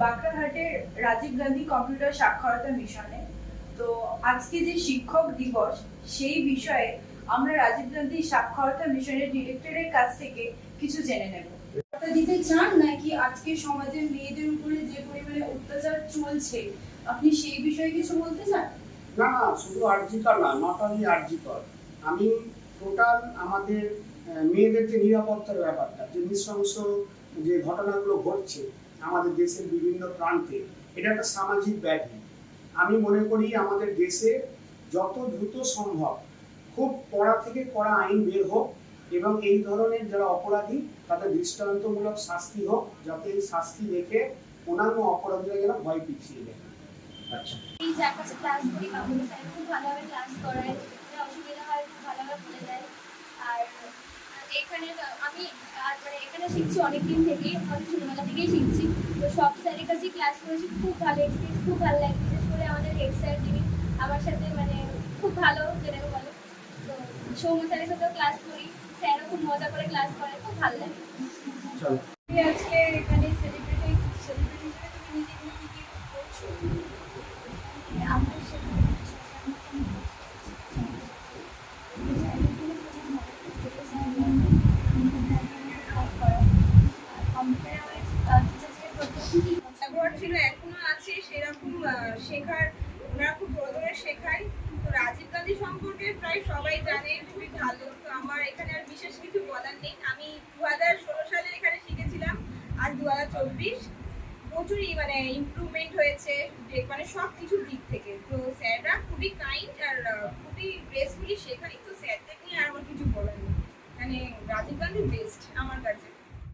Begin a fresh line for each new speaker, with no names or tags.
বাঁকড়াহাটের Rajib Gandhi computer সাক্ষরতা মিশনে। তো আজকে যে শিক্ষক দিবস, সেই বিষয়ে আমরা রাজীব গান্ধী সাক্ষরতা মিশনের ডিরেক্টরের কাছ থেকে কিছু জেনে নেব। বার্তা দিতে চান নাকি আজকে সমাজে মেয়েদের উপরে যে পরিমাণে অত্যাচার চলছে, আপনি সেই বিষয়ে কিছু বলতে চান?
না না, শুধু আরজিকর না, নট অনলি আরজিকর, আমি টোটাল আমাদের মেয়েদের যে নিরাপত্তার ব্যাপারটা, যে নৃশংস যে ঘটনাগুলো ঘটছে আমাদের দেশের বিভিন্ন প্রান্তে, এটা একটা সামাজিক ব্যাধি। আমি মনে করি আমাদের দেশে যত দ্রুত সম্ভব খুব কড়া থেকে কড়া আইন বের হোক এবং এই ধরনের যারা অপরাধী তাদের দৃষ্টান্তমূলক শাস্তি হোক, যাতে এই শাস্তি দেখে অন্যান্য অপরাধীরা যেন ভয় পিছিয়ে যায়।
আচ্ছা,
এই যার কাছে ক্লাস করি বাবুল স্যার খুব ভালোভাবে ক্লাস করায়, অসুবিধা হয় খুব ভালোভাবে বলে দেয়। আর এখানে আমি মানে এখানে শিখছি অনেকদিন থেকেই, অনেক ছোটোবেলা থেকেই শিখছি। তো সব স্যারের কাছেই ক্লাস করেছি, খুব ভালো এক্সপিরিয়েন্স, খুব ভালো লাগে। বিশেষ করে আমাদের হেড স্যার, যিনি আমার সাথে মানে খুব ভালো, যেটাকে বলে। তো সৌম্য স্যারের সাথেও ক্লাস করি, স্যারও খুব মজা করে ক্লাস করে, খুব ভালো লাগে।
চলো।
আজকে এখানে সেলিব্রিটি হিসেবে তুমি নিজে কি কি করছো?
আমার সাথে
ব্যবহার ছিল, এখনো আছে সেরকম শেখার, ওনারা খুব বড় ধরে শেখায়। তো রাজীব গান্ধী সম্পর্কে প্রায় সবাই জানে, খুবই ভালো। তো আমার এখানে আর বিশেষ কিছু বলার নেই। আমি 2016 সালে এখানে শিখেছিলাম, আজ 2024। প্রচুরই মানে ইমপ্রুভমেন্ট হয়েছে, যে মানে সব কিছুর দিক থেকে। তো স্যাররা খুবই কাইন্ড আর খুবই গ্রেসফুলি শেখায়। তো স্যারদের নিয়ে আর আমার কিছু বলার নেই, মানে রাজীব গান্ধী বেস্ট আমার কাছে।